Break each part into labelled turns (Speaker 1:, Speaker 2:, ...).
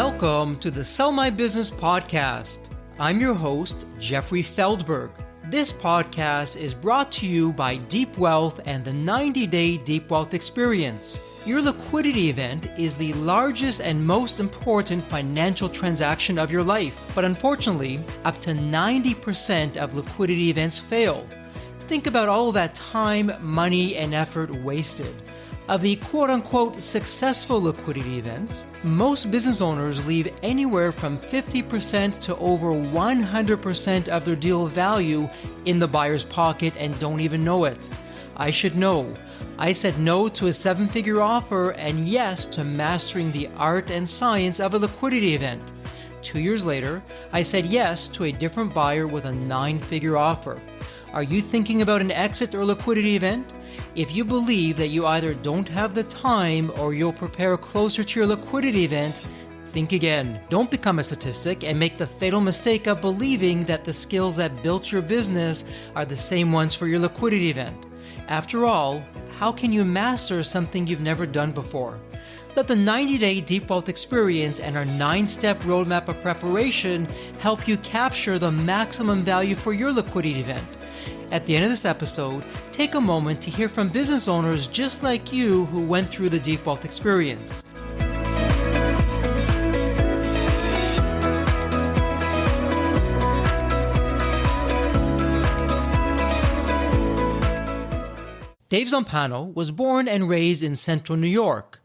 Speaker 1: Welcome to the Sell My Business podcast. I'm your host, Jeffrey Feldberg. This podcast is brought to you by Deep Wealth and the 90-Day Deep Wealth Experience. Your liquidity event is the largest and most important financial transaction of your life. But unfortunately, up to 90% of liquidity events fail. Think about all that time, money, and effort wasted. Of the quote-unquote successful liquidity events, most business owners leave anywhere from 50% to over 100% of their deal value in the buyer's pocket and don't even know it. I should know. I said no to a 7-figure offer and yes to mastering the art and science of a liquidity event. 2 years later, I said yes to a different buyer with a 9-figure offer. Are you thinking about an exit or liquidity event? If you believe that you either don't have the time or you'll prepare closer to your liquidity event, think again. Don't become a statistic and make the fatal mistake of believing that the skills that built your business are the same ones for your liquidity event. After all, how can you master something you've never done before? Let the 90-Day Deep Wealth Experience and our 9-step roadmap of preparation help you capture the maximum value for your liquidity event. At the end of this episode, take a moment to hear from business owners just like you who went through the Deep Wealth Experience. Dave Zumpano was born and raised in Central New York.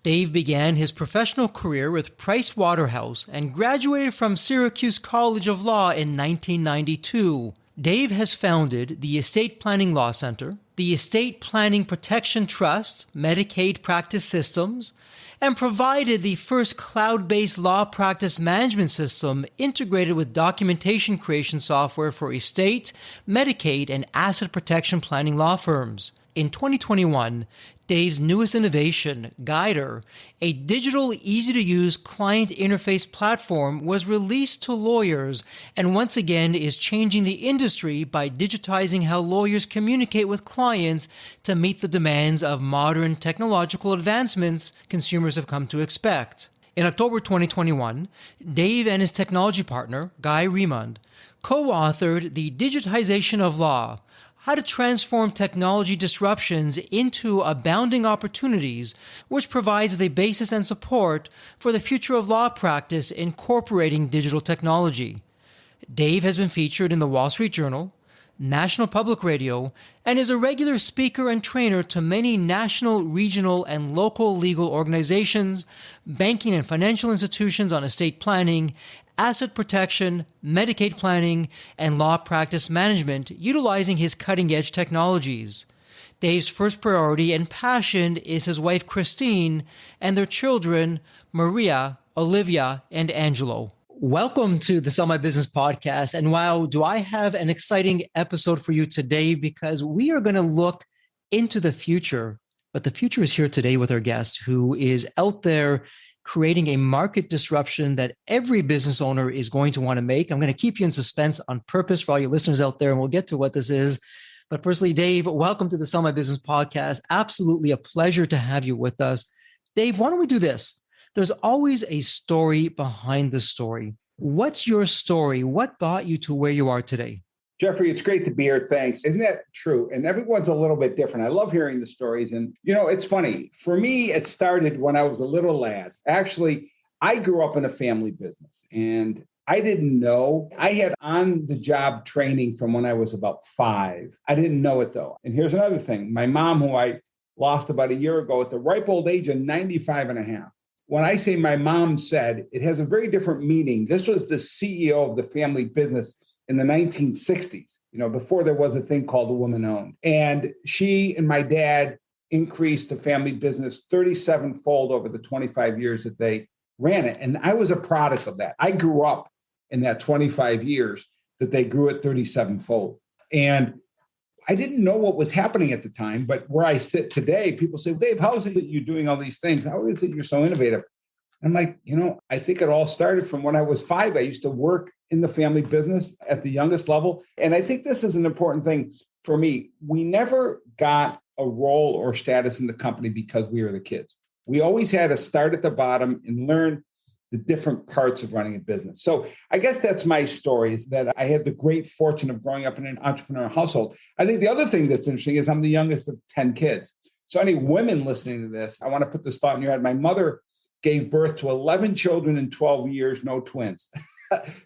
Speaker 1: Dave began his professional career with Price Waterhouse and graduated from Syracuse College of Law in 1992. Dave has founded the Estate Planning Law Center, the Estate Planning Protection Trust, Medicaid Practice Systems, and provided the first cloud-based law practice management system integrated with documentation creation software for estate, Medicaid, and asset protection planning law firms. In 2021, Dave's newest innovation, Guidr, a digital, easy-to-use client interface platform, was released to lawyers and once again is changing the industry by digitizing how lawyers communicate with clients to meet the demands of modern technological advancements consumers have come to expect. In October 2021, Dave and his technology partner, Guy Remond, co-authored The Digitization of Law: How to Transform Technology Disruptions into Abounding Opportunities, which provides the basis and support for the future of law practice incorporating digital technology. Dave has been featured in the Wall Street Journal, National Public Radio, and is a regular speaker and trainer to many national, regional, and local legal organizations, banking and financial institutions on estate planning, asset protection, Medicaid planning, and law practice management, utilizing his cutting-edge technologies. Dave's first priority and passion is his wife, Christine, and their children, Maria, Olivia, and Angelo. Welcome to the Sell My Business podcast. And wow, do I have an exciting episode for you today, because we are going to look into the future, but the future is here today with our guest who is out there creating a market disruption that every business owner is going to want to make. I'm going to keep you in suspense on purpose for all your listeners out there, and we'll get to what this is. But firstly, Dave, welcome to the Sell My Business podcast. Absolutely a pleasure to have you with us. Dave, why don't we do this? There's always a story behind the story. What's your story? What got you to where you are today?
Speaker 2: Jeffrey, it's great to be here. Thanks. Isn't that true? And everyone's a little bit different. I love hearing the stories. And, it's funny. For me, it started when I was a little lad. Actually, I grew up in a family business and I didn't know. I had on-the-job training from when I was about 5. I didn't know it, though. And here's another thing. My mom, who I lost about a year ago at the ripe old age of 95 and a half. When I say my mom said, it has a very different meaning. This was the CEO of the family business in the 1960s, before there was a thing called a woman-owned. And she and my dad increased the family business 37-fold over the 25 years that they ran it. And I was a product of that. I grew up in that 25 years that they grew it 37-fold. And I didn't know what was happening at the time, but where I sit today, people say, Dave, how is it that you're doing all these things? How is it you're so innovative? I'm like, I think it all started from when I was 5. I used to work in the family business at the youngest level. And I think this is an important thing for me. We never got a role or status in the company because we were the kids. We always had to start at the bottom and learn the different parts of running a business. So I guess that's my story, is that I had the great fortune of growing up in an entrepreneurial household. I think the other thing that's interesting is I'm the youngest of 10 kids. So any women listening to this, I want to put this thought in your head. My mother gave birth to 11 children in 12 years, no twins.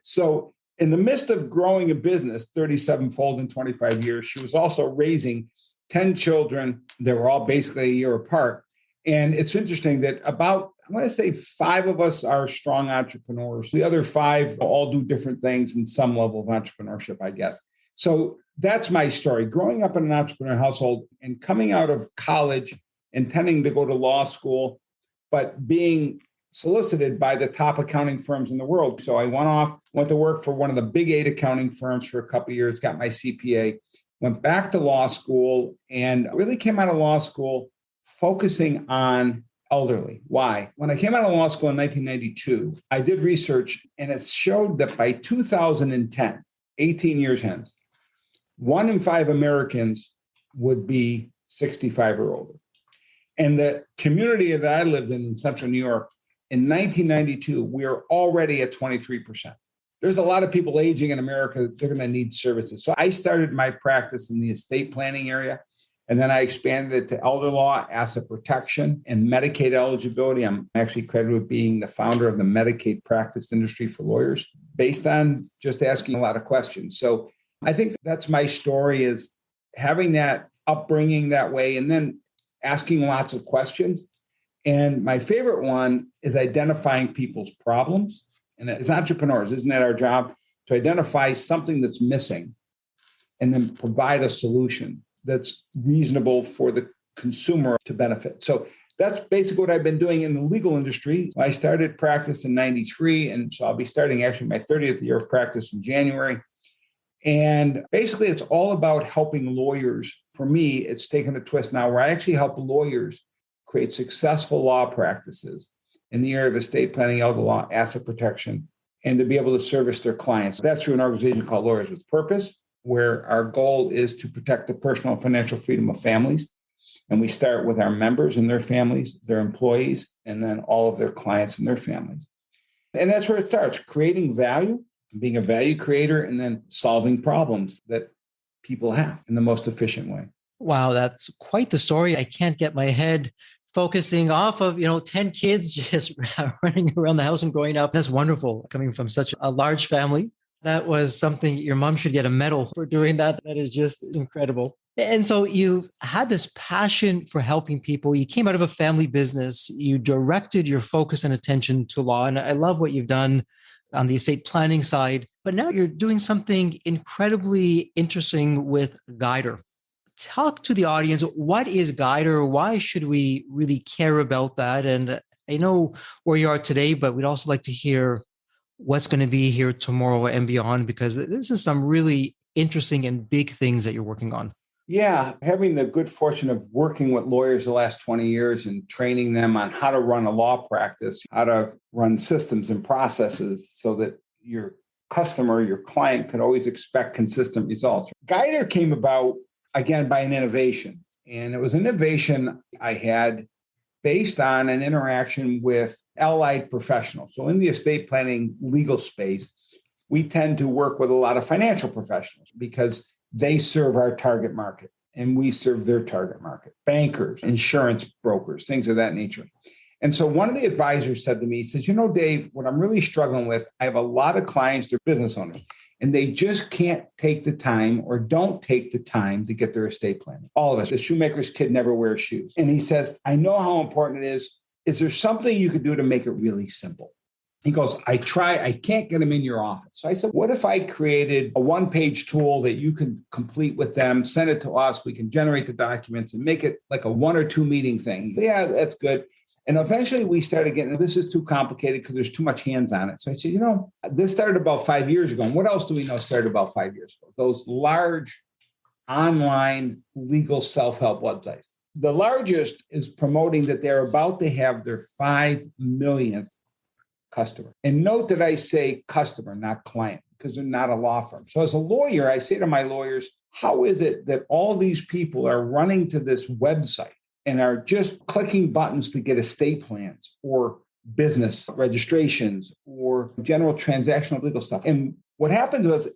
Speaker 2: So in the midst of growing a business 37-fold in 25 years, she was also raising 10 children that were all basically a year apart. And it's interesting that about, I want to say 5 of us are strong entrepreneurs. The other 5 all do different things in some level of entrepreneurship, I guess. So that's my story. Growing up in an entrepreneurial household and coming out of college, intending to go to law school, but being solicited by the top accounting firms in the world. So I went to work for one of the big 8 accounting firms for a couple of years, got my CPA, went back to law school, and really came out of law school focusing on elderly. Why? When I came out of law school in 1992, I did research, and it showed that by 2010, 18 years hence, 1 in 5 Americans would be 65 or older. And the community that I lived in central New York, in 1992, we are already at 23%. There's a lot of people aging in America. They're going to need services. So I started my practice in the estate planning area, and then I expanded it to elder law, asset protection, and Medicaid eligibility. I'm actually credited with being the founder of the Medicaid practice industry for lawyers, based on just asking a lot of questions. So I think that's my story, is having that upbringing that way, and then asking lots of questions. And my favorite one is identifying people's problems. And as entrepreneurs, isn't that our job? To identify something that's missing and then provide a solution that's reasonable for the consumer to benefit. So that's basically what I've been doing in the legal industry. I started practice in 93, and so I'll be starting actually my 30th year of practice in January. And basically, it's all about helping lawyers. For me, it's taken a twist now where I actually help lawyers create successful law practices in the area of estate planning, elder law, asset protection, and to be able to service their clients. That's through an organization called Lawyers with Purpose, where our goal is to protect the personal and financial freedom of families. And we start with our members and their families, their employees, and then all of their clients and their families. And that's where it starts, creating value, being a value creator, and then solving problems that people have in the most efficient way.
Speaker 1: Wow, that's quite the story. I can't get my head focusing off of, 10 kids just running around the house and growing up. That's wonderful, coming from such a large family. That was something your mom should get a medal for doing that. That is just incredible. And so you had this passion for helping people. You came out of a family business. You directed your focus and attention to law. And I love what you've done on the estate planning side. But now you're doing something incredibly interesting with Guidr. Talk to the audience. What is Guidr? Why should we really care about that? And I know where you are today, but we'd also like to hear what's going to be here tomorrow and beyond, because this is some really interesting and big things that you're working on.
Speaker 2: Yeah, having the good fortune of working with lawyers the last 20 years and training them on how to run a law practice, how to run systems and processes so that your customer, your client could always expect consistent results. Guidr came about, again, by an innovation. And it was an innovation I had based on an interaction with allied professionals. So in the estate planning legal space, we tend to work with a lot of financial professionals because they serve our target market and we serve their target market, bankers, insurance brokers, things of that nature. And so one of the advisors said to me, he says, Dave, what I'm really struggling with, I have a lot of clients, they're business owners, and they just can't take the time or don't take the time to get their estate planning. All of us, the shoemaker's kid never wears shoes. And he says, I know how important it is. Is there something you could do to make it really simple? He goes, I can't get them in your office. So I said, what if I created a one-page tool that you can complete with them, send it to us, we can generate the documents and make it like a 1 or 2 meeting thing. Yeah, that's good. And eventually we started getting, this is too complicated because there's too much hands on it. So I said, this started about 5 years ago. And what else do we know started about 5 years ago? Those large online legal self-help websites. The largest is promoting that they're about to have their 5 millionth customer. And note that I say customer, not client, because they're not a law firm. So as a lawyer, I say to my lawyers, how is it that all these people are running to this website and are just clicking buttons to get estate plans or business registrations or general transactional legal stuff. And what happened was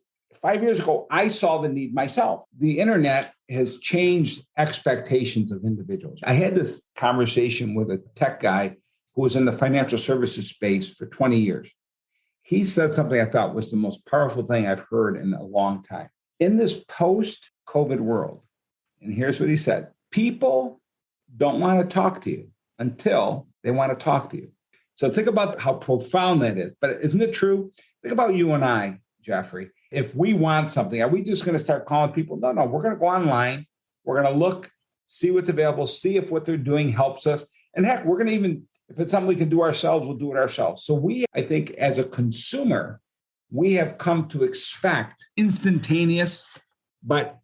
Speaker 2: 5 years ago, I saw the need myself. The internet has changed expectations of individuals. I had this conversation with a tech guy who was in the financial services space for 20 years. He said something I thought was the most powerful thing I've heard in a long time. In this post-COVID world, and here's what he said, people don't want to talk to you until they want to talk to you. So think about how profound that is. But isn't it true? Think about you and I, Jeffrey. If we want something, are we just going to start calling people? No, we're going to go online. We're going to look, see what's available, see if what they're doing helps us. And heck, we're going to even, if it's something we can do ourselves, we'll do it ourselves. So we, I think, as a consumer, we have come to expect instantaneous, but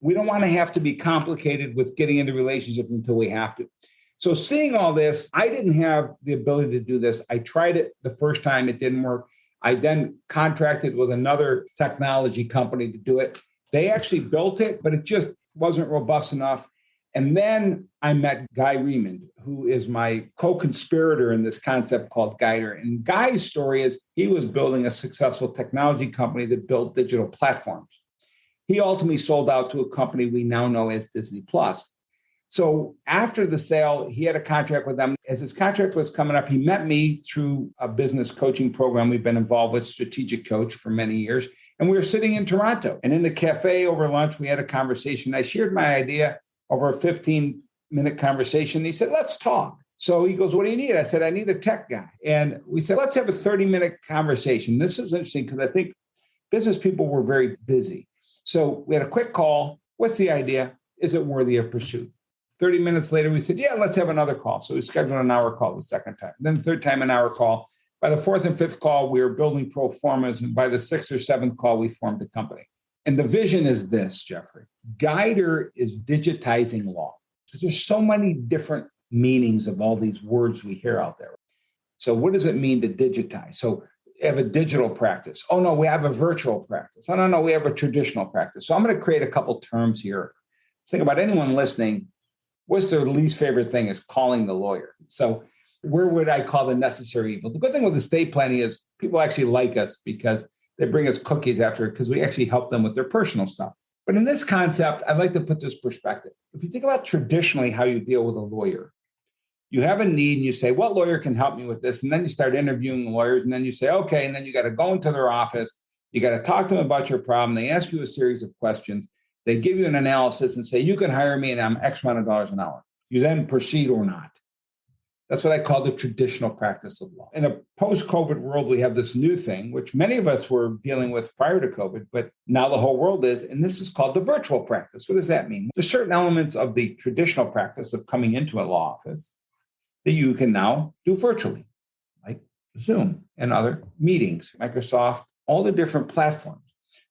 Speaker 2: we don't want to have to be complicated with getting into relationships until we have to. So seeing all this, I didn't have the ability to do this. I tried it the first time, it didn't work. I then contracted with another technology company to do it. They actually built it, but it just wasn't robust enough. And then I met Guy Remond, who is my co-conspirator in this concept called Guidr. And Guy's story is he was building a successful technology company that built digital platforms. He ultimately sold out to a company we now know as Disney Plus. So after the sale, he had a contract with them. As his contract was coming up, he met me through a business coaching program we've been involved with, Strategic Coach, for many years. And we were sitting in Toronto. And in the cafe over lunch, we had a conversation. I shared my idea over a 15-minute conversation. He said, let's talk. So he goes, what do you need? I said, I need a tech guy. And we said, let's have a 30-minute conversation. This is interesting because I think business people were very busy. So we had a quick call. What's the idea? Is it worthy of pursuit? 30 minutes later, we said, yeah, let's have another call. So we scheduled an hour call the second time. Then the third time, an hour call. By the fourth and fifth call, we were building pro formas. And by the sixth or seventh call, we formed the company. And the vision is this, Jeffrey. Guidr is digitizing law. Because there's so many different meanings of all these words we hear out there. So what does it mean to digitize? So we have a digital practice. Oh, no, we have a virtual practice. Oh, no, we have a traditional practice. So I'm going to create a couple terms here. Think about anyone listening. What's their least favorite thing is calling the lawyer. So where would I call the necessary evil? The good thing with estate planning is people actually like us because they bring us cookies after because we actually help them with their personal stuff. But in this concept, I'd like to put this perspective. If you think about traditionally how you deal with a lawyer, you have a need and you say, what lawyer can help me with this? And then you start interviewing lawyers and then you say, okay, and then you got to go into their office. You got to talk to them about your problem. They ask you a series of questions. They give you an analysis and say, you can hire me and I'm X amount of dollars an hour. You then proceed or not. That's what I call the traditional practice of law. In a post-COVID world, we have this new thing, which many of us were dealing with prior to COVID, but now the whole world is, and this is called the virtual practice. What does that mean? There's certain elements of the traditional practice of coming into a law office that you can now do virtually, like Zoom and other meetings, Microsoft, all the different platforms.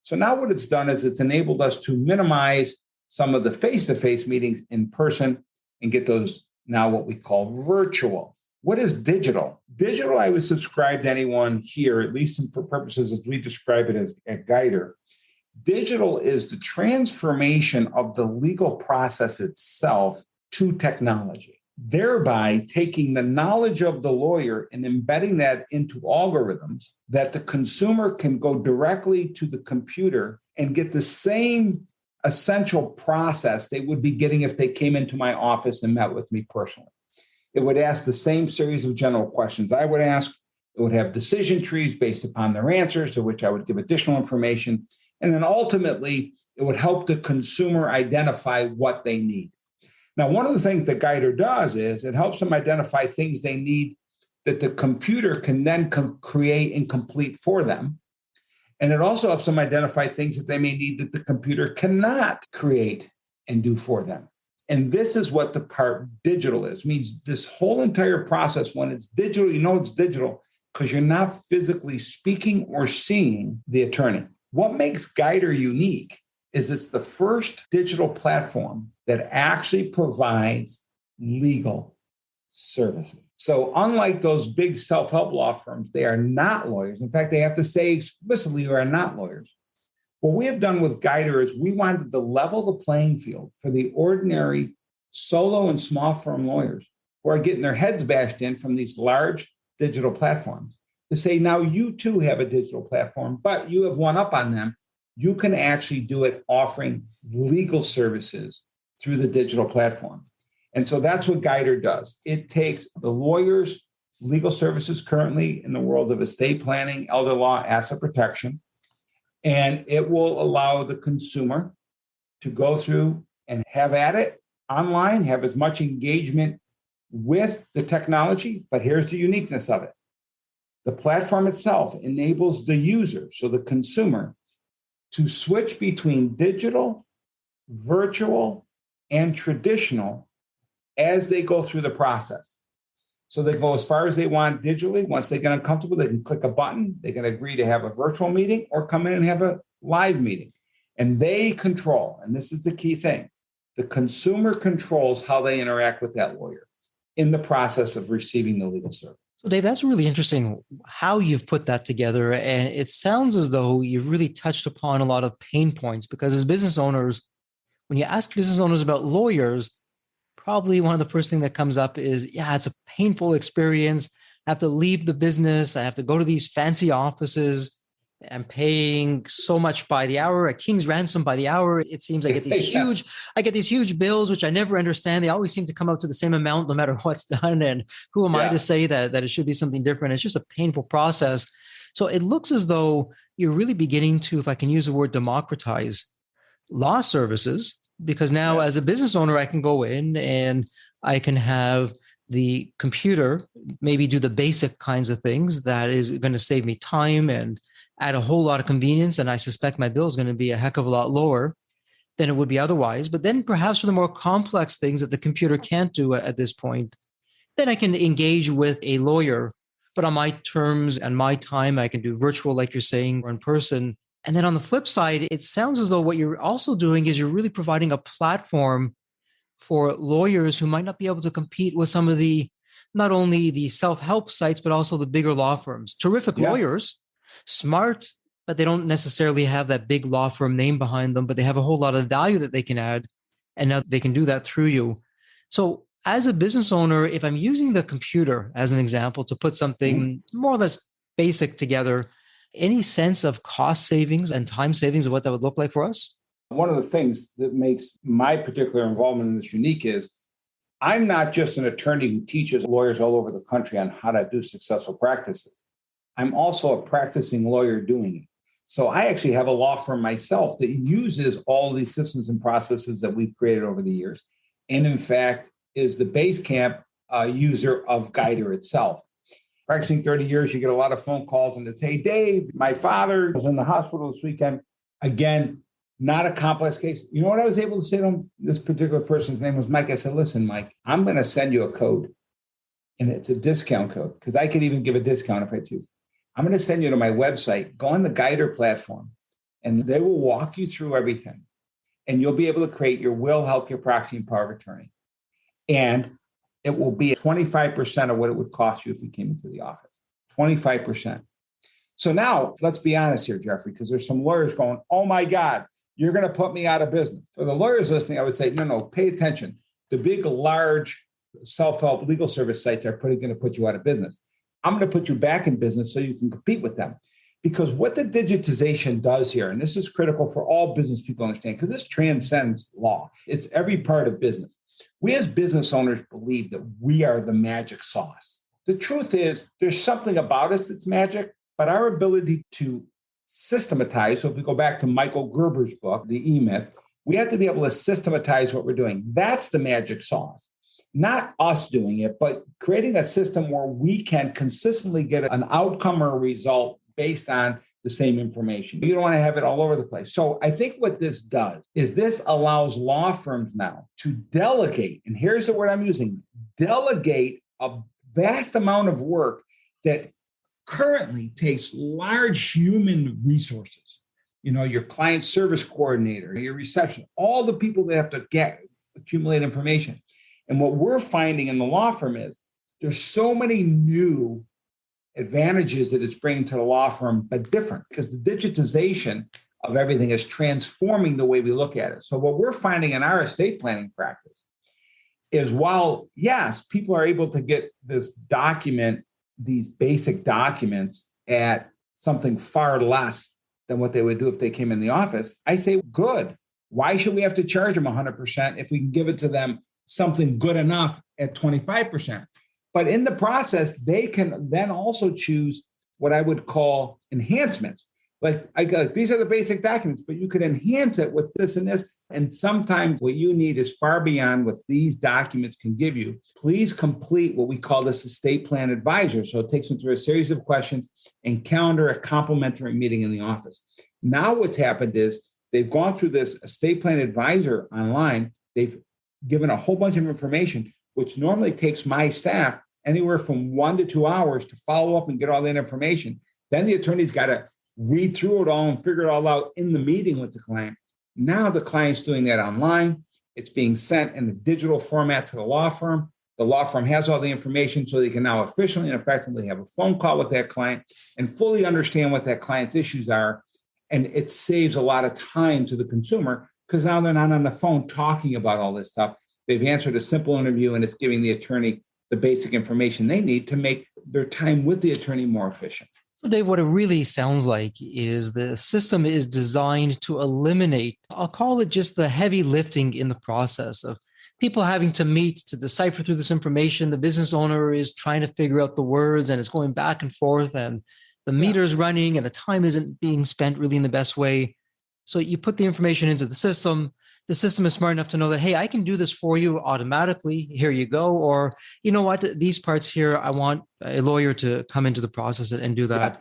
Speaker 2: So now what it's done is it's enabled us to minimize some of the face-to-face meetings in person and get those now what we call virtual. What is digital? Digital, I would subscribe to anyone here, at least for purposes as we describe it as at Guidr. Digital is the transformation of the legal process itself to technology, thereby taking the knowledge of the lawyer and embedding that into algorithms that the consumer can go directly to the computer and get the same essential process they would be getting if they came into my office and met with me personally. It would ask the same series of general questions I would ask. It would have decision trees based upon their answers, to which I would give additional information. And then ultimately, it would help the consumer identify what they need. Now, one of the things that Guidr does is it helps them identify things they need that the computer can then create and complete for them. And it also helps them identify things that they may need that the computer cannot create and do for them. And this is what the part digital is. It means this whole entire process, when it's digital, you know it's digital because you're not physically speaking or seeing the attorney. What makes Guidr unique is it's the first digital platform that actually provides legal services. So unlike those big self-help law firms, they are not lawyers. In fact, they have to say explicitly you are not lawyers. What we have done with Guidr is we wanted to level the playing field for the ordinary solo and small firm lawyers who are getting their heads bashed in from these large digital platforms to say, now you too have a digital platform, but you have one up on them. You can actually do it offering legal services through the digital platform. And so that's what Guidr does. It takes the lawyers' legal services currently in the world of estate planning, elder law, asset protection, and it will allow the consumer to go through and have at it online, have as much engagement with the technology. But here's the uniqueness of it. The platform itself enables the user, so the consumer, to switch between digital, virtual, and traditional as they go through the process. So they go as far as they want digitally. Once they get uncomfortable, they can click a button. They can agree to have a virtual meeting or come in and have a live meeting. And they control, and this is the key thing, the consumer controls how they interact with that lawyer in the process of receiving the legal service.
Speaker 1: So, Dave, that's really interesting how you've put that together. And it sounds as though you've really touched upon a lot of pain points, because as business owners, when you ask business owners about lawyers, probably one of the first things that comes up is, yeah, it's a painful experience. I have to leave the business. I have to go to these fancy offices. I'm paying so much by the hour, a king's ransom by the hour. It seems I get these huge bills, which I never understand. They always seem to come out to the same amount, no matter what's done. And who am I to say that it should be something different? It's just a painful process. So it looks as though you're really beginning to, if I can use the word, democratize law services, because now as a business owner, I can go in and I can have the computer maybe do the basic kinds of things that is going to save me time and add a whole lot of convenience. And I suspect my bill is going to be a heck of a lot lower than it would be otherwise. But then perhaps for the more complex things that the computer can't do at this point, then I can engage with a lawyer, but on my terms and my time. I can do virtual, like you're saying, or in person. And then on the flip side, it sounds as though what you're also doing is you're really providing a platform for lawyers who might not be able to compete with some of the, not only the self-help sites, but also the bigger law firms. Terrific lawyers, smart, but they don't necessarily have that big law firm name behind them, but they have a whole lot of value that they can add. And now they can do that through you. So as a business owner, if I'm using the computer as an example to put something more or less basic together, any sense of cost savings and time savings of what that would look like for us?
Speaker 2: One of the things that makes my particular involvement in this unique is I'm not just an attorney who teaches lawyers all over the country on how to do successful practices. I'm also a practicing lawyer doing it. So I actually have a law firm myself that uses all these systems and processes that we've created over the years. And in fact, is the base camp user of Guidr itself. Practicing 30 years, you get a lot of phone calls and it's, hey, Dave, my father was in the hospital this weekend. Again, not a complex case. You know what I was able to say to him? This particular person's name was Mike. I said, listen, Mike, I'm going to send you a code. And it's a discount code, because I could even give a discount if I choose. I'm going to send you to my website. Go on the Guidr platform, and they will walk you through everything. And you'll be able to create your will, healthcare proxy, and power of attorney. And it will be 25% of what it would cost you if you came into the office. 25%. So now, let's be honest here, Jeffrey, because there's some lawyers going, oh my God, you're going to put me out of business. For the lawyers listening, I would say, no, pay attention. The big, large self-help legal service sites are going to put you out of business. I'm going to put you back in business so you can compete with them. Because what the digitization does here, and this is critical for all business people to understand, because this transcends law. It's every part of business. We as business owners believe that we are the magic sauce. The truth is there's something about us that's magic, but our ability to systematize, so if we go back to Michael Gerber's book, The E-Myth, we have to be able to systematize what we're doing. That's the magic sauce. Not us doing it, but creating a system where we can consistently get an outcome or a result based on the same information. You don't want to have it all over the place. So I think what this does is this allows law firms now to delegate, and here's the word I'm using, delegate a vast amount of work that currently takes large human resources. You know, your client service coordinator, your reception, all the people that have to accumulate information. And what we're finding in the law firm is there's so many new advantages that it's bringing to the law firm, but different, because the digitization of everything is transforming the way we look at it. So what we're finding in our estate planning practice is while, yes, people are able to get this document these basic documents at something far less than what they would do if they came in the office, I say, good. Why should we have to charge them 100% if we can give it to them something good enough at 25%? But in the process, they can then also choose what I would call enhancements. Like, these are the basic documents, but you could enhance it with this and this. And sometimes what you need is far beyond what these documents can give you. Please complete what we call this estate plan advisor. So it takes them through a series of questions and calendar a complimentary meeting in the office. Now what's happened is they've gone through this estate plan advisor online. They've given a whole bunch of information, which normally takes my staff anywhere from 1 to 2 hours to follow up and get all that information. Then the attorney's got to read through it all and figure it all out in the meeting with the client. Now the client's doing that online. It's being sent in a digital format to the law firm. The law firm has all the information so they can now efficiently and effectively have a phone call with that client and fully understand what that client's issues are. And it saves a lot of time to the consumer because now they're not on the phone talking about all this stuff. They've answered a simple interview and it's giving the attorney the basic information they need to make their time with the attorney more efficient.
Speaker 1: So Dave, what it really sounds like is the system is designed to eliminate, I'll call it just the heavy lifting in the process of people having to meet to decipher through this information. The business owner is trying to figure out the words and it's going back and forth and the meter's running and the time isn't being spent really in the best way. So you put the information into the system. The system is smart enough to know that, hey, I can do this for you automatically. Here you go. Or, you know what, these parts here, I want a lawyer to come into the process and do that. Yeah.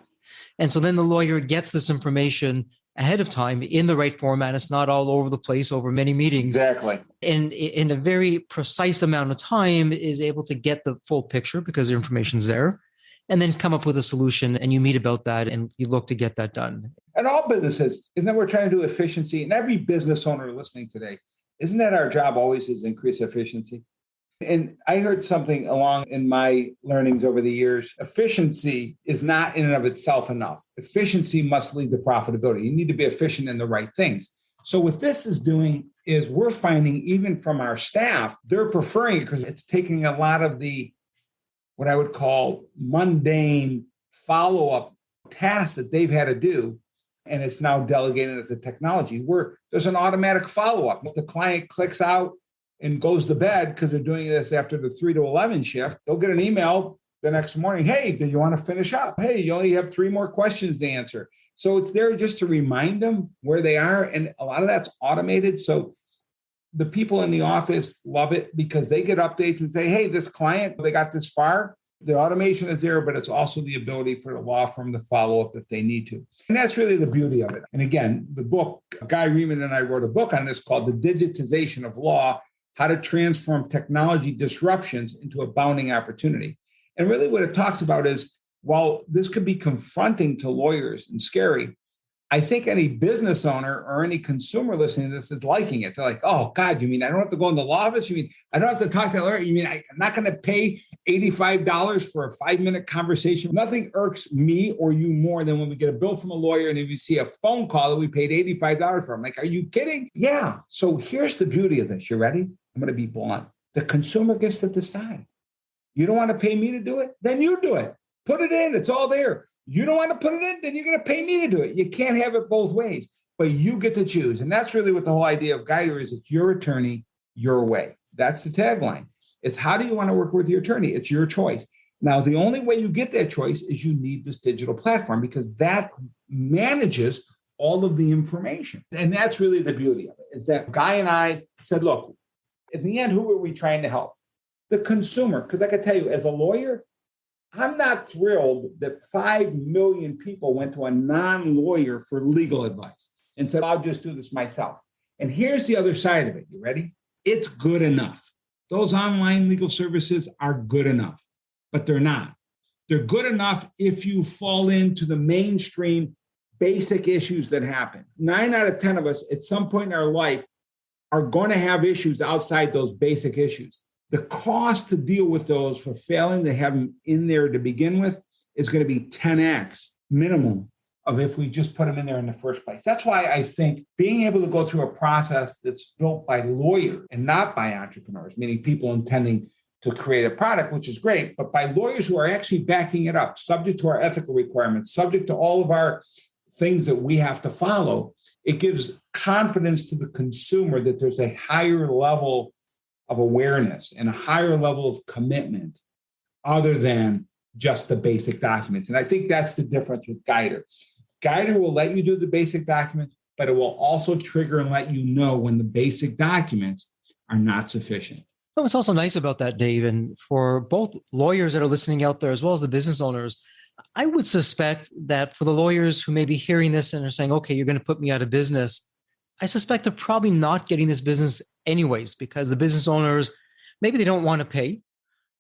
Speaker 1: And so then the lawyer gets this information ahead of time in the right format. It's not all over the place over many meetings.
Speaker 2: Exactly.
Speaker 1: And in a very precise amount of time is able to get the full picture because the information's there. And then come up with a solution and you meet about that and you look to get that done.
Speaker 2: And all businesses, isn't that we're trying to do efficiency? And every business owner listening today, isn't that our job always is increase efficiency? And I heard something along in my learnings over the years. Efficiency is not in and of itself enough. Efficiency must lead to profitability. You need to be efficient in the right things. So what this is doing is we're finding even from our staff, they're preferring it because it's taking a lot of the what I would call mundane follow-up tasks that they've had to do, and it's now delegated at the technology where there's an automatic follow-up. If the client clicks out and goes to bed because they're doing this after the 3 to 11 shift, they'll get an email the next morning. Hey, do you want to finish up? Hey, you only have 3 more questions to answer. So it's there just to remind them where they are, and a lot of that's automated. So the people in the office love it because they get updates and say, hey, this client, they got this far. The automation is there, but it's also the ability for the law firm to follow up if they need to. And that's really the beauty of it. And again, the book, Guy Remond and I wrote a book on this called The Digitization of Law, How to Transform Technology Disruptions into Abounding Opportunity. And really what it talks about is, while this could be confronting to lawyers and scary, I think any business owner or any consumer listening to this is liking it. They're like, oh, God, you mean I don't have to go in the law office? You mean I don't have to talk to a lawyer? You mean I'm not going to pay $85 for a 5-minute conversation? Nothing irks me or you more than when we get a bill from a lawyer and if we see a phone call that we paid $85 for. I'm like, are you kidding? Yeah. So here's the beauty of this. You ready? I'm going to be blunt. The consumer gets to decide. You don't want to pay me to do it? Then you do it. Put it in. It's all there. You don't want to put it in, then you're going to pay me to do it. You can't have it both ways, but you get to choose. And that's really what the whole idea of Guidr is. It's your attorney, your way. That's the tagline. It's how do you want to work with your attorney? It's your choice. Now, the only way you get that choice is you need this digital platform because that manages all of the information. And that's really the beauty of it, is that Guy and I said, look, in the end, who are we trying to help? The consumer. Because I can tell you, as a lawyer, I'm not thrilled that 5 million people went to a non-lawyer for legal advice and said, I'll just do this myself. And here's the other side of it. You ready? It's good enough. Those online legal services are good enough, but they're not. They're good enough if you fall into the mainstream basic issues that happen. 9 out of 10 of us at some point in our life are going to have issues outside those basic issues. The cost to deal with those for failing to have them in there to begin with is going to be 10x minimum of if we just put them in there in the first place. That's why I think being able to go through a process that's built by lawyers and not by entrepreneurs, meaning people intending to create a product, which is great, but by lawyers who are actually backing it up, subject to our ethical requirements, subject to all of our things that we have to follow, it gives confidence to the consumer that there's a higher level of awareness and a higher level of commitment other than just the basic documents. And I think that's the difference with Guidr. Guidr will let you do the basic documents, but it will also trigger and let you know when the basic documents are not sufficient.
Speaker 1: What's also nice about that, Dave, and for both lawyers that are listening out there as well as the business owners, I would suspect that for the lawyers who may be hearing this and are saying, okay, you're going to put me out of business, I suspect they're probably not getting this business anyways, because the business owners, maybe they don't want to pay.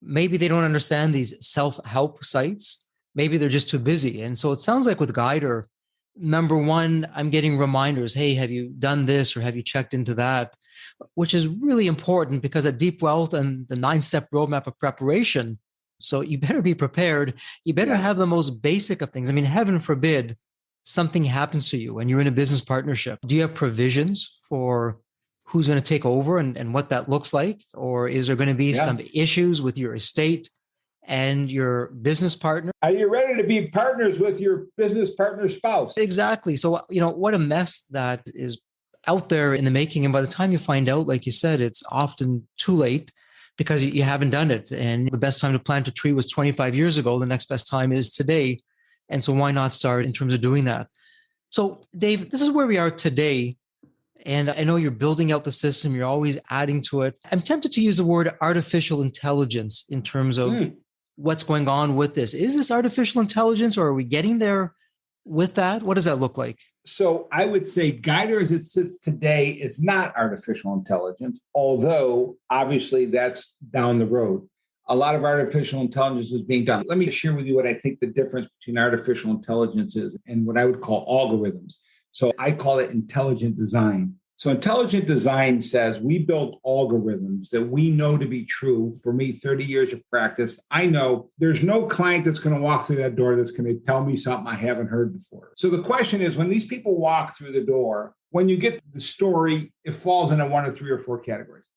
Speaker 1: Maybe they don't understand these self-help sites. Maybe they're just too busy. And so it sounds like with Guidr, number one, I'm getting reminders. Hey, have you done this or have you checked into that? Which is really important because at Deep Wealth and the 9-step roadmap of preparation, so you better be prepared. You better have the most basic of things. I mean, heaven forbid something happens to you and you're in a business partnership. Do you have provisions for who's going to take over and what that looks like? Or is there going to be some issues with your estate and your business partner?
Speaker 2: Are you ready to be partners with your business partner spouse?
Speaker 1: Exactly. So, what a mess that is out there in the making. And by the time you find out, like you said, it's often too late because you haven't done it. And the best time to plant a tree was 25 years ago. The next best time is today. And so why not start in terms of doing that? So, Dave, this is where we are today. And I know you're building out the system. You're always adding to it. I'm tempted to use the word artificial intelligence in terms of what's going on with this. Is this artificial intelligence or are we getting there with that? What does that look like?
Speaker 2: So I would say Guidr as it sits today is not artificial intelligence, although obviously that's down the road. A lot of artificial intelligence is being done. Let me share with you what I think the difference between artificial intelligence is and what I would call algorithms. So I call it intelligent design. So intelligent design says we build algorithms that we know to be true. For me, 30 years of practice, I know there's no client that's going to walk through that door that's going to tell me something I haven't heard before. So the question is, when these people walk through the door, when you get the story, it falls into one of 3 or 4 categories.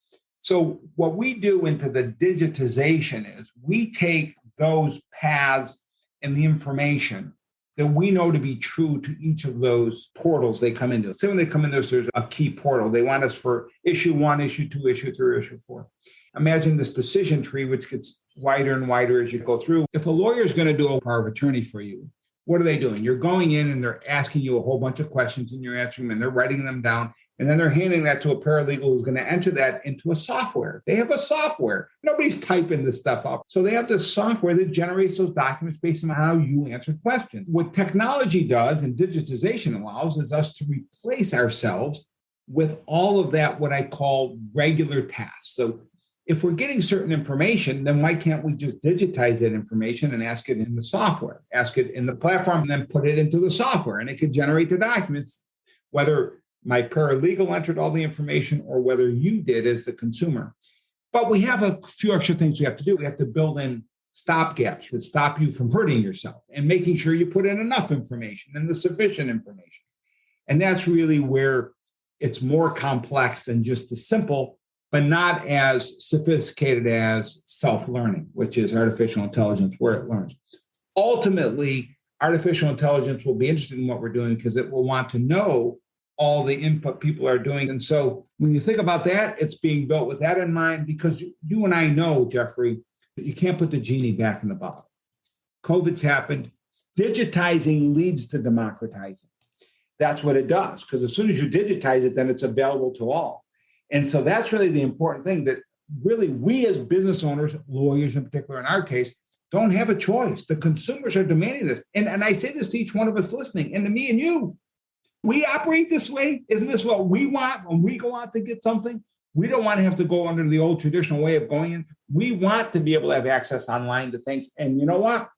Speaker 2: So what we do into the digitization is we take those paths and the information that we know to be true to each of those portals they come into. So when they come in, there's a key portal. They want us for issue 1, issue 2, issue 3, issue 4. Imagine this decision tree, which gets wider and wider as you go through. If a lawyer is going to do a power of attorney for you, what are they doing? You're going in and they're asking you a whole bunch of questions and you're answering them and they're writing them down. And then they're handing that to a paralegal who's going to enter that into a software. They have a software. Nobody's typing this stuff up. So they have this software that generates those documents based on how you answer questions. What technology does and digitization allows is us to replace ourselves with all of that, what I call regular tasks. So if we're getting certain information, then why can't we just digitize that information and ask it in the software, ask it in the platform, and then put it into the software? And it could generate the documents, whether my paralegal entered all the information or whether you did as the consumer. But we have a few extra things we have to do. We have to build in stopgaps that stop you from hurting yourself and making sure you put in enough information and the sufficient information. And that's really where it's more complex than just the simple, but not as sophisticated as self-learning, which is artificial intelligence, where it learns. Ultimately, artificial intelligence will be interested in what we're doing because it will want to know all the input people are doing. And so when you think about that, it's being built with that in mind, because you and I know, Jeffrey, that you can't put the genie back in the bottle. COVID's happened. Digitizing leads to democratizing. That's what it does, because as soon as you digitize it, then it's available to all. And so that's really the important thing, that really we as business owners, lawyers in particular in our case, don't have a choice. The consumers are demanding this. And I say this to each one of us listening, and to me and you. We operate this way. Isn't this what we want when we go out to get something? We don't want to have to go under the old traditional way of going in. We want to be able to have access online to things. And you know what?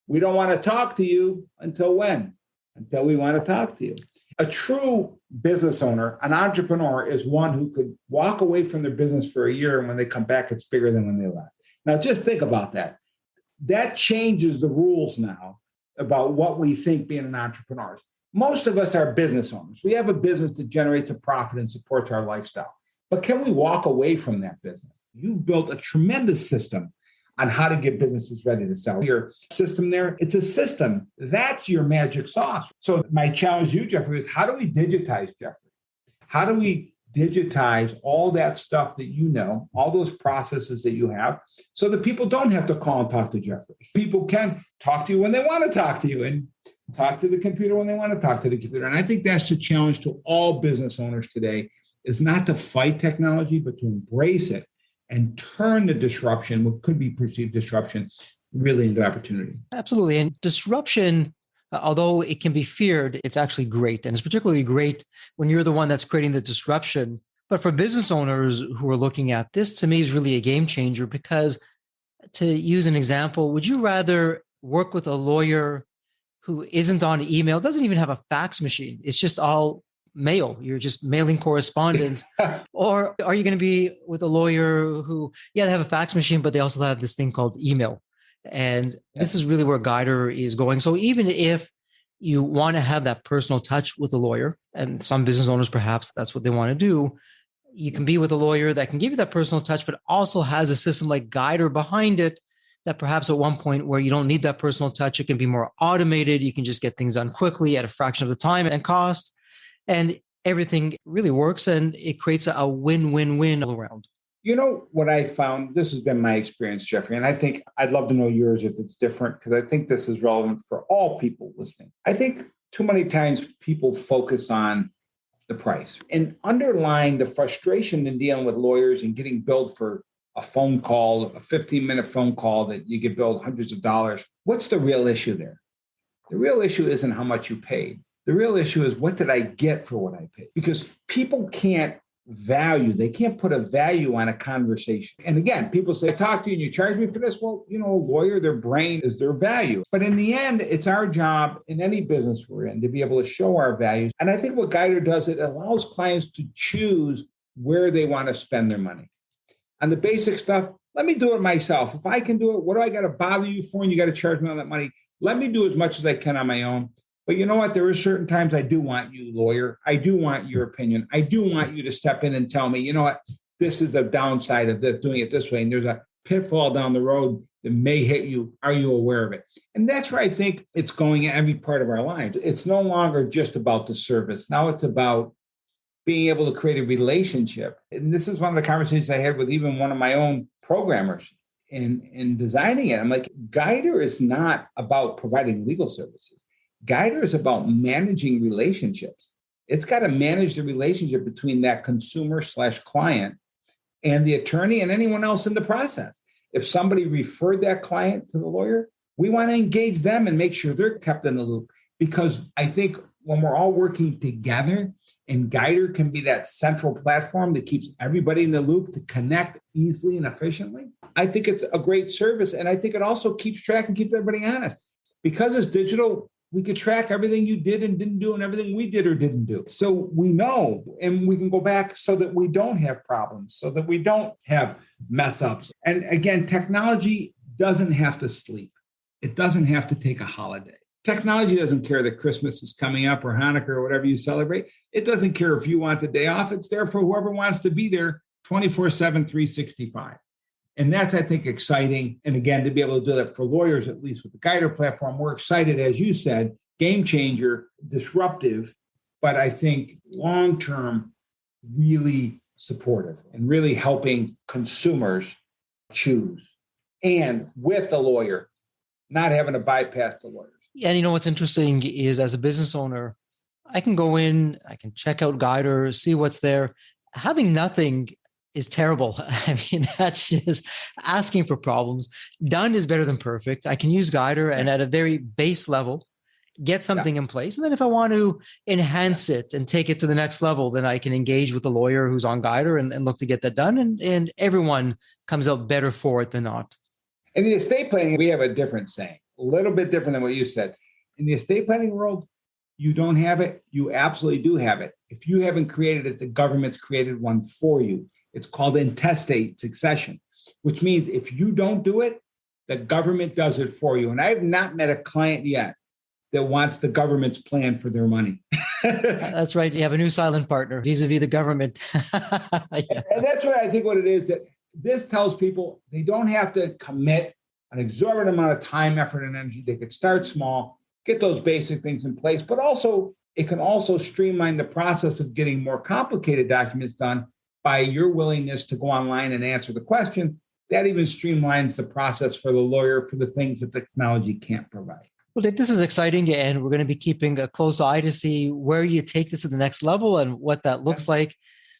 Speaker 2: We don't want to talk to you until when? Until we want to talk to you. A true business owner, an entrepreneur, is one who could walk away from their business for a year, and when they come back, it's bigger than when they left. Now, just think about that. That changes the rules now about what we think being an entrepreneur is. Most of us are business owners. We have a business that generates a profit and supports our lifestyle. But can we walk away from that business? You've built a tremendous system on how to get businesses ready to sell. Your system there, it's a system. That's your magic sauce. So my challenge to you, Jeffrey, is how do we digitize, Jeffrey? How do we digitize all that stuff that you know, all those processes that you have, so that people don't have to call and talk to Jeffrey? People can talk to you when they want to talk to you and talk to the computer when they want to talk to the computer. And I think that's the challenge to all business owners today, is not to fight technology, but to embrace it and turn the disruption, what could be perceived disruption, really into opportunity.
Speaker 1: Absolutely. And disruption, although it can be feared, it's actually great. And it's particularly great when you're the one that's creating the disruption. But for business owners who are looking at this, to me, is really a game changer, because, to use an example, would you rather work with a lawyer who isn't on email, doesn't even have a fax machine? It's just all mail. You're just mailing correspondence. Or are you going to be with a lawyer who, yeah, they have a fax machine, but they also have this thing called email? And this is really where Guidr is going. So even if you want to have that personal touch with a lawyer, and some business owners, perhaps that's what they want to do, you can be with a lawyer that can give you that personal touch, but also has a system like Guidr behind it, that perhaps at one point where you don't need that personal touch, it can be more automated. You can just get things done quickly at a fraction of the time and cost. And everything really works, and it creates a win-win-win all around.
Speaker 2: You know what I found? This has been my experience, Jeffrey, and I think I'd love to know yours if it's different, because I think this is relevant for all people listening. I think too many times people focus on the price, and underlying the frustration in dealing with lawyers and getting billed for a phone call, a 15-minute phone call that you get billed hundreds of dollars. What's the real issue there? The real issue isn't how much you paid. The real issue is, what did I get for what I paid? Because people can't they can't put a value on a conversation. And again, people say, I talk to you and you charge me for this. Well, a lawyer, their brain is their value. But in the end, it's our job in any business we're in to be able to show our values. And I think what Guidr does, it allows clients to choose where they want to spend their money. On the basic stuff, let me do it myself. If I can do it, what do I got to bother you for? And you got to charge me all that money. Let me do as much as I can on my own. But you know what? There are certain times I do want you, lawyer. I do want your opinion. I do want you to step in and tell me, you know what? This is a downside of this, doing it this way. And there's a pitfall down the road that may hit you. Are you aware of it? And that's where I think it's going in every part of our lives. It's no longer just about the service. Now it's about being able to create a relationship. And this is one of the conversations I had with even one of my own programmers in designing it. I'm like, Guidr is not about providing legal services. Guidr is about managing relationships. It's got to manage the relationship between that consumer/client and the attorney and anyone else in the process. If somebody referred that client to the lawyer, we want to engage them and make sure they're kept in the loop. Because I think when we're all working together, and Guidr can be that central platform that keeps everybody in the loop to connect easily and efficiently, I think it's a great service. And I think it also keeps track and keeps everybody honest. Because it's digital, we could track everything you did and didn't do and everything we did or didn't do. So we know, and we can go back so that we don't have problems, so that we don't have mess ups. And again, technology doesn't have to sleep. It doesn't have to take a holiday. Technology doesn't care that Christmas is coming up or Hanukkah or whatever you celebrate. It doesn't care if you want the day off. It's there for whoever wants to be there 24/7, 365. And that's, I think, exciting. And again, to be able to do that for lawyers, at least with the Guidr platform, we're excited, as you said, game changer, disruptive, but I think long-term, really supportive and really helping consumers choose. And with the lawyer, not having to bypass the lawyers.
Speaker 1: And what's interesting is, as a business owner, I can go in, I can check out Guidr, see what's there. Having nothing is terrible. I mean, that's just asking for problems. Done is better than perfect. I can use Guidr and at a very base level, get something in place. And then if I want to enhance it and take it to the next level, then I can engage with a lawyer who's on Guidr and look to get that done. And everyone comes out better for it than not.
Speaker 2: In the estate planning, we have a different saying, a little bit different than what you said. In the estate planning world, you don't have it. You absolutely do have it. If you haven't created it, the government's created one for you. It's called intestate succession, which means if you don't do it, the government does it for you. And I have not met a client yet that wants the government's plan for their money.
Speaker 1: That's right. You have a new silent partner vis-a-vis the government.
Speaker 2: Yeah. And that's what I think what it is, that this tells people they don't have to commit an exorbitant amount of time, effort, and energy. They could start small, get those basic things in place, but also it can also streamline the process of getting more complicated documents done by your willingness to go online and answer the questions. That even streamlines the process for the lawyer for the things that technology can't provide.
Speaker 1: Well, Dave, this is exciting, and we're going to be keeping a close eye to see where you take this to the next level and what that looks like.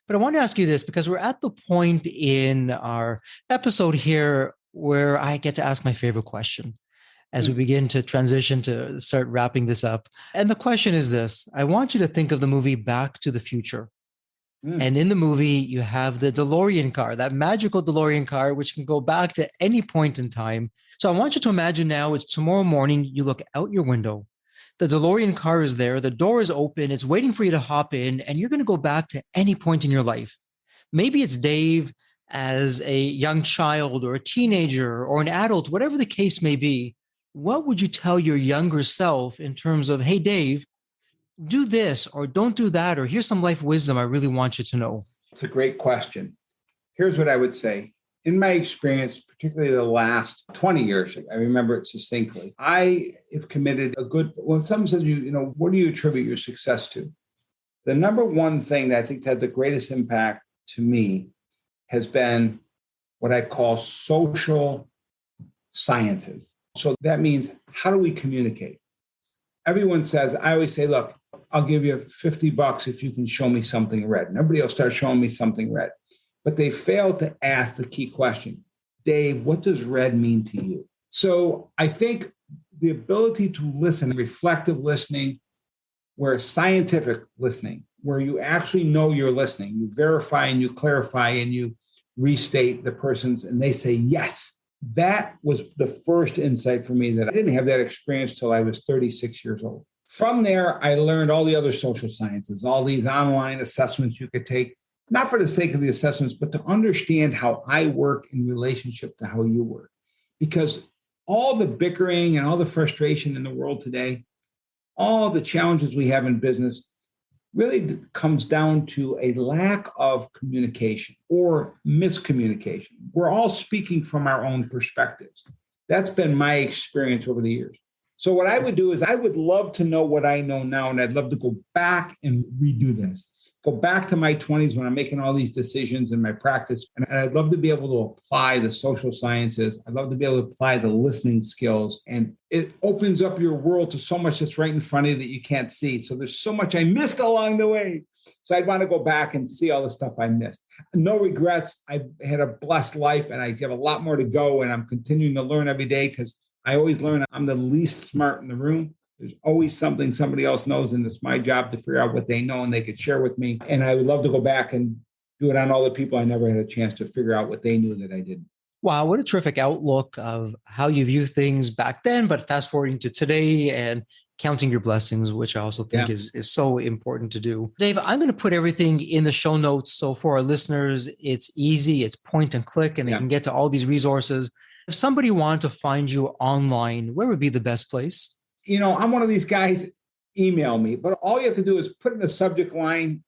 Speaker 1: But I want to ask you this, because we're at the point in our episode here where I get to ask my favorite question as we begin to transition to start wrapping this up. And the question is this: I want you to think of the movie Back to the Future. And in the movie, you have the DeLorean car, that magical DeLorean car, which can go back to any point in time. So I want you to imagine now it's tomorrow morning, you look out your window, the DeLorean car is there, the door is open, it's waiting for you to hop in, and you're going to go back to any point in your life. Maybe it's Dave as a young child or a teenager or an adult, whatever the case may be. What would you tell your younger self in terms of, hey, Dave, do this or don't do that, or here's some life wisdom I really want you to know?
Speaker 2: It's a great question. Here's what I would say. In my experience, particularly the last 20 years, I remember it succinctly. I have committed when someone says, what do you attribute your success to? The number one thing that I think had the greatest impact to me has been what I call social sciences. So that means, how do we communicate? Everyone says, I always say, look, I'll give you $50 if you can show me something red. Nobody will start showing me something red. But they fail to ask the key question. Dave, what does red mean to you? So I think the ability to listen, reflective listening, where scientific listening, where you actually know you're listening, you verify and you clarify and you restate the person's, and they say yes. That was the first insight for me, that I didn't have that experience till I was 36 years old. From there, I learned all the other social sciences, all these online assessments you could take, not for the sake of the assessments, but to understand how I work in relationship to how you work. Because all the bickering and all the frustration in the world today, all the challenges we have in business, really comes down to a lack of communication or miscommunication. We're all speaking from our own perspectives. That's been my experience over the years. So what I would do is I would love to know what I know now, and I'd love to go back and redo this. Go back to my 20s when I'm making all these decisions in my practice. And I'd love to be able to apply the social sciences. I'd love to be able to apply the listening skills. And it opens up your world to so much that's right in front of you that you can't see. So there's so much I missed along the way. So I'd want to go back and see all the stuff I missed. No regrets. I had a blessed life, and I have a lot more to go. And I'm continuing to learn every day, because I always learn I'm the least smart in the room. There's always something somebody else knows, and it's my job to figure out what they know and they could share with me. And I would love to go back and do it on all the people I never had a chance to figure out what they knew that I didn't.
Speaker 1: Wow, what a terrific outlook of how you view things back then, but fast forwarding to today and counting your blessings, which I also think is so important to do. Dave, I'm going to put everything in the show notes. So for our listeners, it's easy, it's point and click, and they can get to all these resources. If somebody wanted to find you online, where would be the best place?
Speaker 2: I'm one of these guys, email me, but all you have to do is put in the subject line,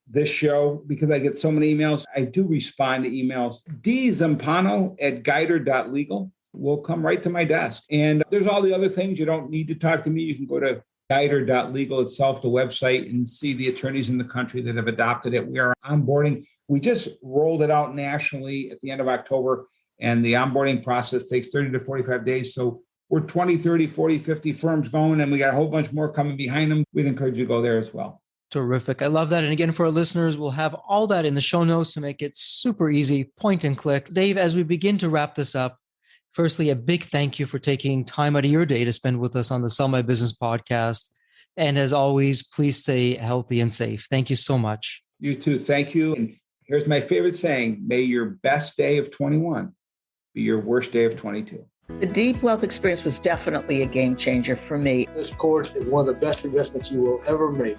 Speaker 2: this show, because I get so many emails. I do respond to emails. Zumpano@Guidr.legal will come right to my desk. And there's all the other things. You don't need to talk to me. You can go to Guidr.legal itself, the website, and see the attorneys in the country that have adopted it. We are onboarding. We just rolled it out nationally at the end of October, and the onboarding process takes 30 to 45 days. So we're 20, 30, 40, 50 firms going, and we got a whole bunch more coming behind them. We'd encourage you to go there as well.
Speaker 1: Terrific. I love that. And again, for our listeners, we'll have all that in the show notes to make it super easy, point and click. Dave, as we begin to wrap this up, firstly, a big thank you for taking time out of your day to spend with us on the Sell My Business podcast. And as always, please stay healthy and safe. Thank you so much.
Speaker 2: You too. Thank you. And here's my favorite saying: may your best day of 21 be your worst day of 22.
Speaker 3: The Deep Wealth experience was definitely a game changer for me.
Speaker 4: This course is one of the best investments you will ever make.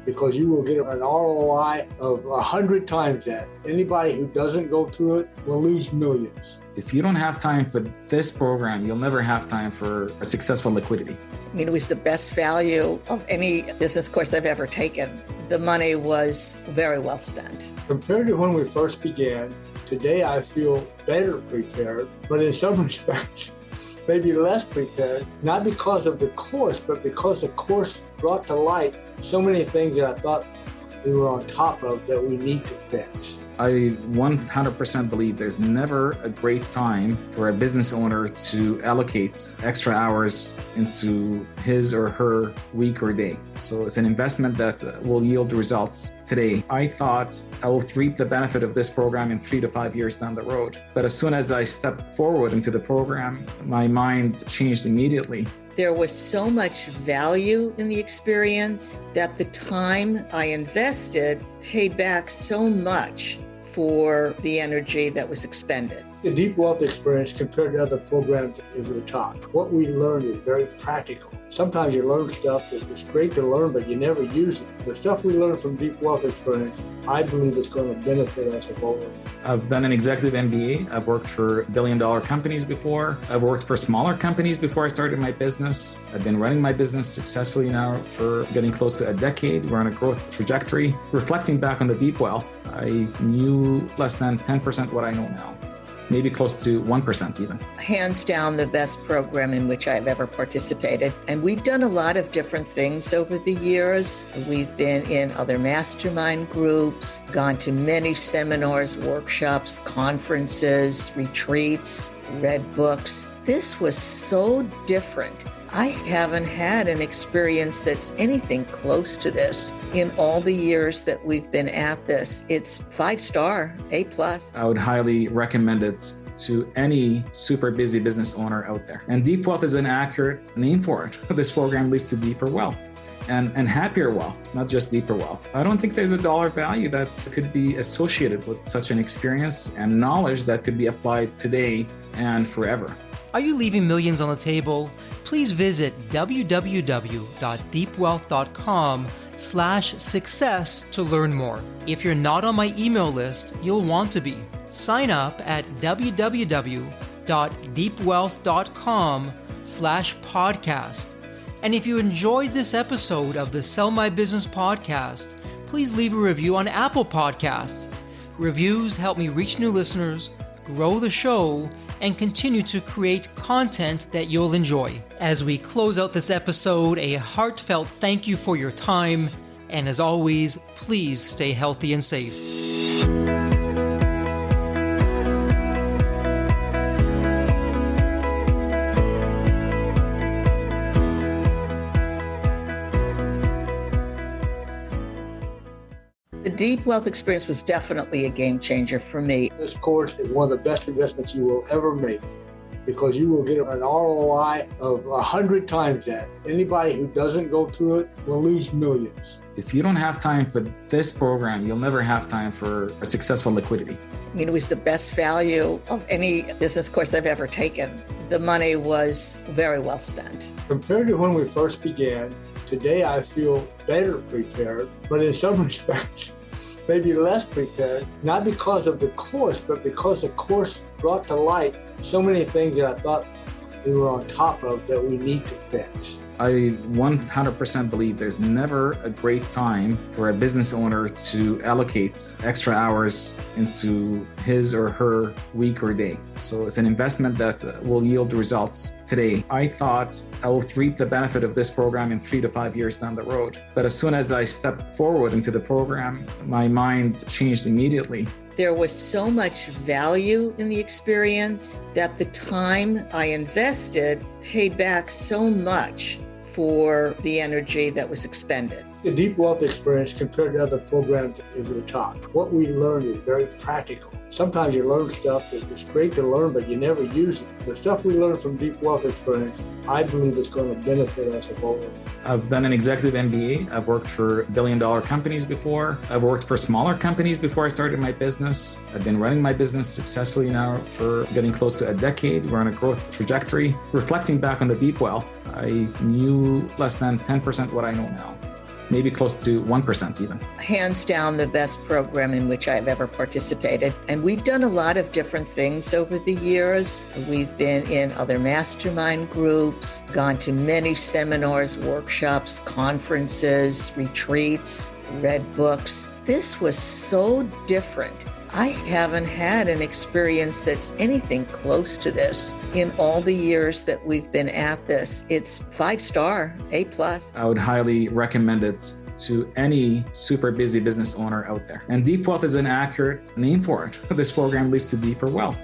Speaker 4: because you will get an ROI of 100 times that. Anybody who doesn't go through it will lose millions.
Speaker 5: If you don't have time for this program, you'll never have time for a successful liquidity.
Speaker 3: I mean, it was the best value of any business course I've ever taken. The money was very well spent.
Speaker 4: Compared to when we first began, today I feel better prepared, but in some respects, maybe less prepared, not because of the course, but because the course brought to light so many things that I thought we were on top of that we need to fix.
Speaker 5: I 100% believe there's never a great time for a business owner to allocate extra hours into his or her week or day. So it's an investment that will yield results today. I thought I will reap the benefit of this program in 3 to 5 years down the road. But as soon as I stepped forward into the program, my mind changed immediately.
Speaker 3: There was so much value in the experience that the time I invested paid back so much for the energy that was expended.
Speaker 4: The Deep Wealth experience compared to other programs is the top. What we learned is very practical. Sometimes you learn stuff that is great to learn, but you never use it. The stuff we learned from Deep Wealth experience, I believe is going to benefit us both.
Speaker 5: I've done an executive MBA. I've worked for billion-dollar companies before. I've worked for smaller companies before I started my business. I've been running my business successfully now for getting close to a decade. We're on a growth trajectory. Reflecting back on the Deep Wealth, I knew less than 10% what I know now. Maybe close to 1% even.
Speaker 3: Hands down, the best program in which I've ever participated. And we've done a lot of different things over the years. We've been in other mastermind groups, gone to many seminars, workshops, conferences, retreats, read books. This was so different. I haven't had an experience that's anything close to this in all the years that we've been at this. It's 5-star, A+.
Speaker 5: I would highly recommend it to any super busy business owner out there. And Deep Wealth is an accurate name for it. This program leads to deeper wealth and happier wealth, not just deeper wealth. I don't think there's a dollar value that could be associated with such an experience and knowledge that could be applied today and forever.
Speaker 1: Are you leaving millions on the table? Please visit www.deepwealth.com/success to learn more. If you're not on my email list, you'll want to be. Sign up at www.deepwealth.com/podcast. And if you enjoyed this episode of the Sell My Business podcast, please leave a review on Apple Podcasts. Reviews help me reach new listeners, grow the show, and continue to create content that you'll enjoy. As we close out this episode, a heartfelt thank you for your time, and as always, please stay healthy and safe.
Speaker 3: The Deep Wealth experience was definitely a game changer for me.
Speaker 4: This course is one of the best investments you will ever make because you will get an ROI of 100 times that. Anybody who doesn't go through it will lose millions.
Speaker 5: If you don't have time for this program, you'll never have time for a successful liquidity.
Speaker 3: I mean, it was the best value of any business course I've ever taken. The money was very well spent.
Speaker 4: Compared to when we first began, today I feel better prepared, but in some respects, maybe less prepared, not because of the course, but because the course brought to light so many things that I thought we were on top of that we need to fix.
Speaker 5: I 100% believe there's never a great time for a business owner to allocate extra hours into his or her week or day. So it's an investment that will yield results today. I thought I will reap the benefit of this program in 3 to 5 years down the road. But as soon as I stepped forward into the program, my mind changed immediately.
Speaker 3: There was so much value in the experience that the time I invested paid back so much for the energy that was expended.
Speaker 4: The Deep Wealth experience compared to other programs is the top. What we learned is very practical. Sometimes you learn stuff that is great to learn, but you never use it. The stuff we learned from Deep Wealth experience, I believe is going to benefit us both.
Speaker 5: I've done an executive MBA. I've worked for billion-dollar companies before. I've worked for smaller companies before I started my business. I've been running my business successfully now for getting close to a decade. We're on a growth trajectory. Reflecting back on the Deep Wealth, I knew less than 10% what I know now. maybe close to 1% even.
Speaker 3: Hands down the best program in which I've ever participated. And we've done a lot of different things over the years. We've been in other mastermind groups, gone to many seminars, workshops, conferences, retreats, read books. This was so different. I haven't had an experience that's anything close to this in all the years that we've been at this. It's 5-star, A+.
Speaker 5: I would highly recommend it to any super busy business owner out there. And deep wealth is an accurate name for it. This program leads to deeper wealth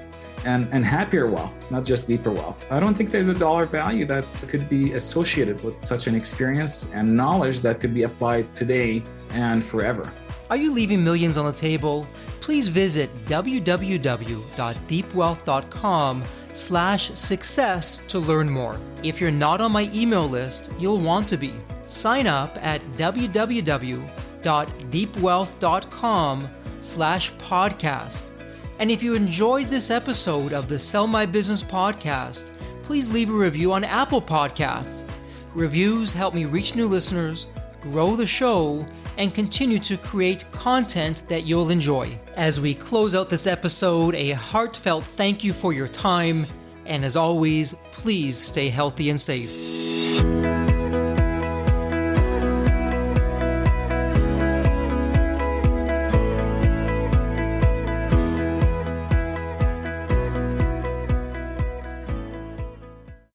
Speaker 5: and happier wealth, not just deeper wealth. I don't think there's a dollar value that could be associated with such an experience and knowledge that could be applied today and forever.
Speaker 1: Are you leaving millions on the table? Please visit www.deepwealth.com/success to learn more. If you're not on my email list, you'll want to be. Sign up at www.deepwealth.com/podcast. And if you enjoyed this episode of the Sell My Business podcast, please leave a review on Apple Podcasts. Reviews help me reach new listeners, grow the show, and continue to create content that you'll enjoy. As we close out this episode, a heartfelt thank you for your time, and as always, please stay healthy and safe.